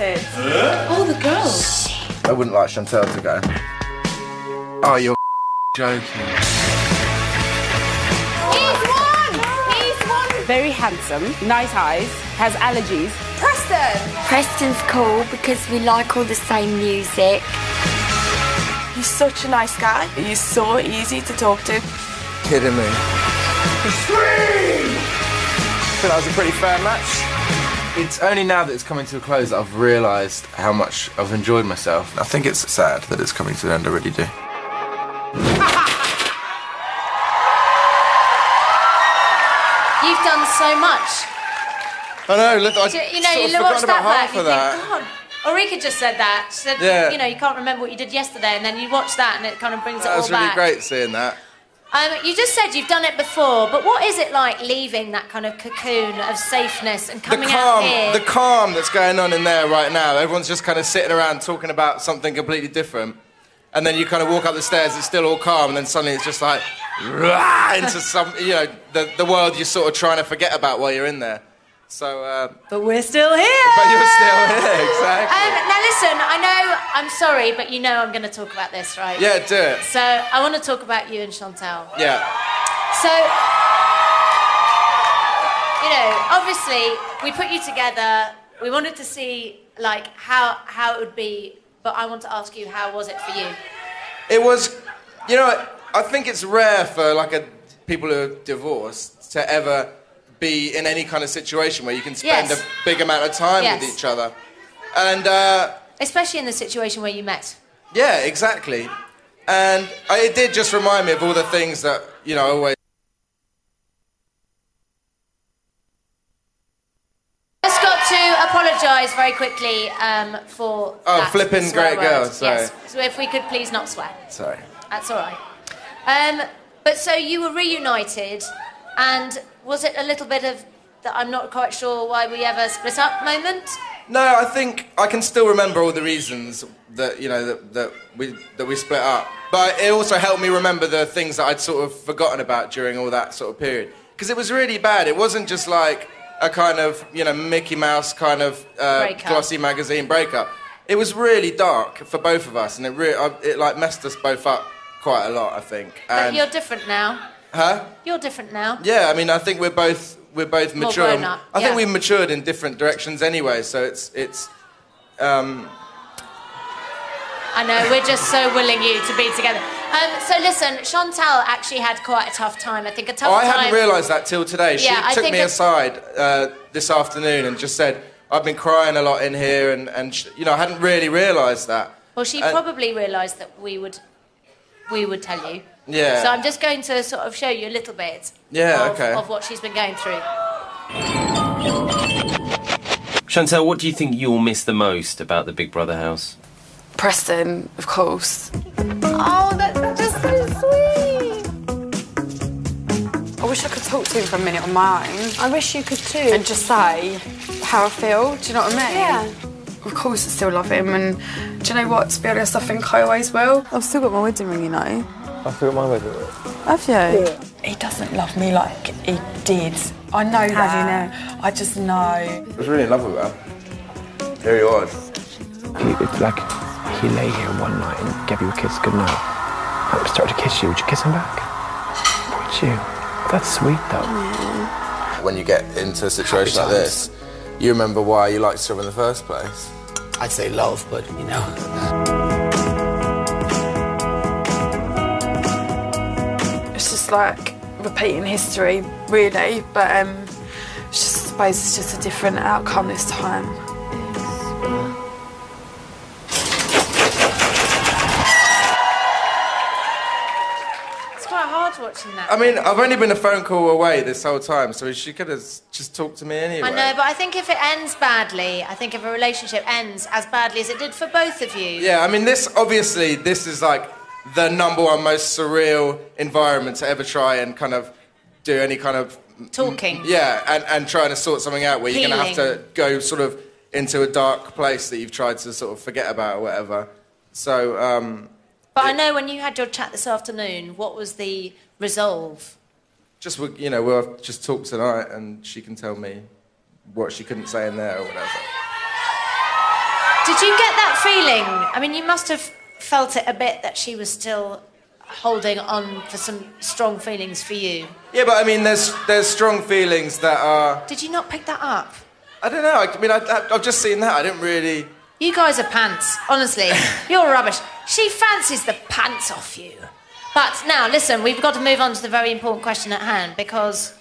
Oh, the girls. I wouldn't like Chantal to go. Oh, you're joking. He's won! Very handsome, nice eyes, has allergies. Preston! Preston's cool because we like all the same music. He's such a nice guy. He's so easy to talk to. Kidding me. Three! I think that was a pretty fair match. It's only now that it's coming to a close that I've realised how much I've enjoyed myself. I think it's sad that it's coming to an end, I really do. You've done so much. I know, look, I you watch that back, you think, God. Ulrika just said that. She said, you know, you can't remember what you did yesterday, and then you watch that and it kind of brings it all back. That was really great seeing that. You just said you've done it before, but what is it like leaving that kind of cocoon of safeness and coming out here? The calm that's going on in there right now. Everyone's just kind of sitting around talking about something completely different. And then you kind of walk up the stairs, it's still all calm, and then suddenly it's just like, rah, into some, you know, the world you're sort of trying to forget about while you're in there. So, but we're still here! But you're still here, exactly. Now listen, I know, I'm sorry, but you know I'm going to talk about this, right? Yeah, do it. So, I want to talk about you and Chantal. Yeah. So, you know, obviously, we put you together, we wanted to see, like, how it would be, but I want to ask you, how was it for you? It was, you know, I think it's rare for, like, people who are divorced to ever be in any kind of situation where you can spend a big amount of time with each other. And especially in the situation where you met. Yeah, exactly. And it did just remind me of all the things that, you know, I always... Just got to apologise very quickly for that flipping great girl, sorry. Yes, so if we could please not swear. Sorry. That's all right. But so you were reunited, and was it a little bit of that I'm not quite sure why we ever split up moment? No, I think I can still remember all the reasons that, you know, that we split up. But it also helped me remember the things that I'd sort of forgotten about during all that sort of period. Because it was really bad. It wasn't just like a kind of, you know, Mickey Mouse kind of glossy magazine breakup. It was really dark for both of us, and it like messed us both up quite a lot, I think. But you're different now. Huh? You're different now. Yeah, I mean, I think we're both mature. More grown up. I think we've matured in different directions anyway, so it's I know, we're just so willing you to be together. So listen, Chantal actually had quite a tough time. I think a tough time... I hadn't realised that till today. She took me aside this afternoon and just said, I've been crying a lot in here, and you know, I hadn't really realised that. Well, she probably realised that we would tell you. Yeah. So I'm just going to sort of show you a little bit of what she's been going through. Chantal, what do you think you'll miss the most about the Big Brother house? Preston, of course. Oh, that's just so sweet. I wish I could talk to him for a minute on my own. I wish you could too. And just say how I feel, do you know what I mean? Yeah. Of course I still love him, and do you know what, to be honest, I think I always will. I've still got my wedding ring, you know. I've still got my wedding ring. Have you? Yeah. He doesn't love me like he did. I know that. How do you know? I just know. I was really in love with her. Here he was. It's like he lay here one night and gave you a kiss goodnight. I started to kiss you. Would you kiss him back? Would you? That's sweet, though. When you get into a situation like this, you remember why you liked her in the first place. I'd say love, but, you know. It's just like repeating history, really, but I suppose it's just a different outcome this time. It's quite hard watching that. I mean, I've only been a phone call away this whole time, so she could have just talked to me anyway. I know, but I think if it ends badly, I think if a relationship ends as badly as it did for both of you... Yeah, I mean, this is like the #1 most surreal environment to ever try and kind of do any kind of... Talking. Yeah, and trying to sort something out where you're going to have to go sort of into a dark place that you've tried to sort of forget about or whatever. So, But I know when you had your chat this afternoon, what was the resolve? Just, you know, we'll just talk tonight and she can tell me what she couldn't say in there or whatever. Did you get that feeling? I mean, you must have felt it a bit that she was still holding on for some strong feelings for you. Yeah, but I mean, there's strong feelings that are... Did you not pick that up? I don't know. I mean, I've just seen that. I didn't really... You guys are pants. Honestly, you're rubbish. She fancies the pants off you. But now, listen, we've got to move on to the very important question at hand, because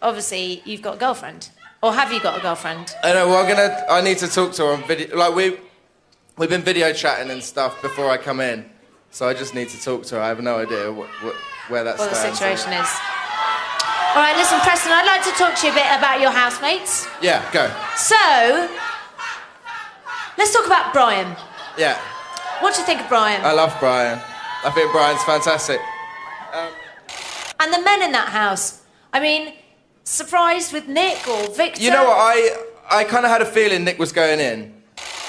obviously you've got a girlfriend. Or have you got a girlfriend? I know. Well, I need to talk to her on video. Like we've been video chatting and stuff before I come in, so I just need to talk to her. I have no idea where that stands. What the situation is. All right, listen, Preston, I'd like to talk to you a bit about your housemates. Yeah, go. So, let's talk about Brian. Yeah. What do you think of Brian? I love Brian. I think Brian's fantastic. And the men in that house. I mean, surprised with Nick or Victor? You know what? I kind of had a feeling Nick was going in,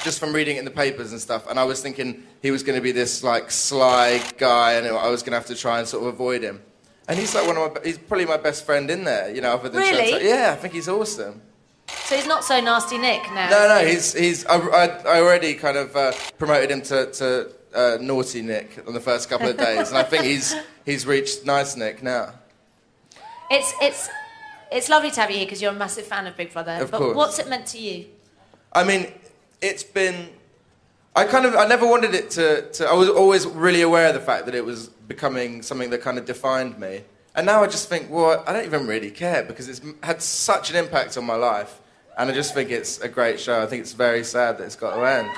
just from reading it in the papers and stuff, and I was thinking he was going to be this, like, sly guy, and I was going to have to try and sort of avoid him. And he's like he's probably my best friend in there, you know, other than Really? Chantal. Yeah, I think he's awesome. So he's not so nasty Nick now? No, I already kind of promoted him to naughty Nick on the first couple of days, and I think he's reached nice Nick now. It's lovely to have you here because you're a massive fan of Big Brother. Of course. What's it meant to you? I mean, it's been... I never wanted it to... I was always really aware of the fact that it was becoming something that kind of defined me. And now I just think, well, I don't even really care because it's had such an impact on my life. And I just think it's a great show. I think it's very sad that it's got to end.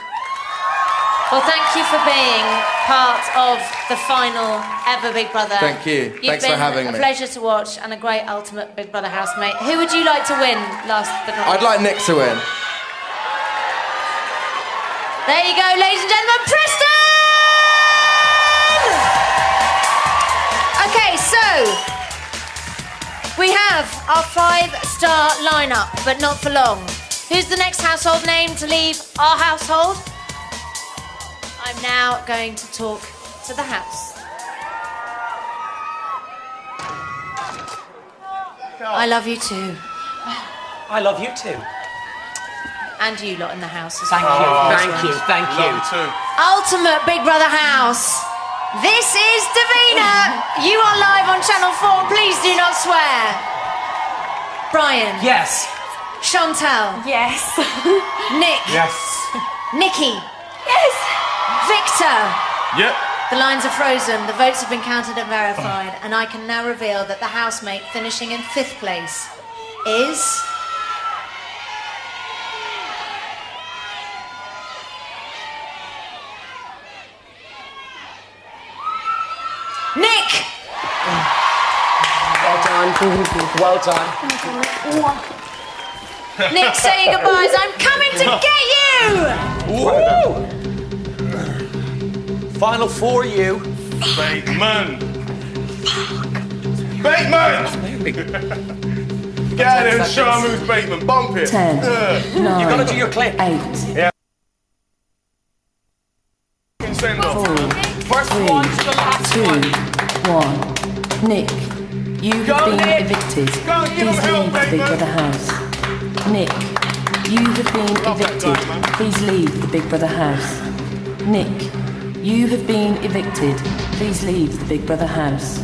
Well, thank you for being part of the final ever Big Brother. Thank you. Thanks for having me. You've been a pleasure to watch and a great ultimate Big Brother housemate. Who would you like to win last but not least? I'd like Nick to win. There you go, ladies and gentlemen, Preston! Okay, so we have our 5-star lineup, but not for long. Who's the next household name to leave our household? I'm now going to talk to the house. I love you too. I love you too. And you lot in the house as Thank well. you. Love you too. Ultimate Big Brother house. This is Davina. You are live on Channel 4. Please do not swear. Brian. Yes. Chantal. Yes. Nick. Yes. Nikki. Yes. Victor. Yep. The lines are frozen, the votes have been counted and verified, and I can now reveal that the housemate finishing in 5th place is... Nick! Well done. Well done. Nick, say your goodbyes. I'm coming to get you! Final 4 you. Bateman. Bateman! Get out there and show him who's Bateman. Bump it. 10, 9, You've got to do your clip. 8, Yeah. Send off. 4, First 3, one to the last 2, one. 1. Nick, you have Go, been Nick. evicted. Go, give Please him hell, leave the Big Bateman. Brother house. Nick, you have been Love that evicted. guy, man. Please leave the Big Brother house. Nick, you have been evicted. Please leave the Big Brother house.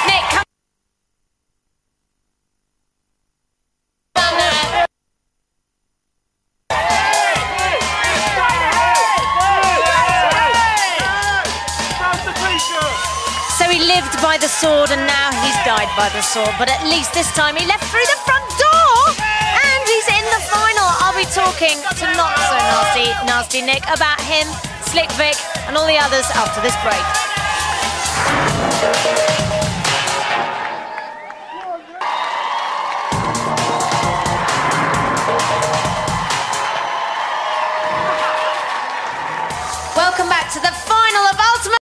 Nick, come down there. So he lived by the sword and now he's died by the sword, but at least this time he left through the front door and he's in the final. I'll be talking to not so nasty Nick about him, Slick Vic and all the others after this break.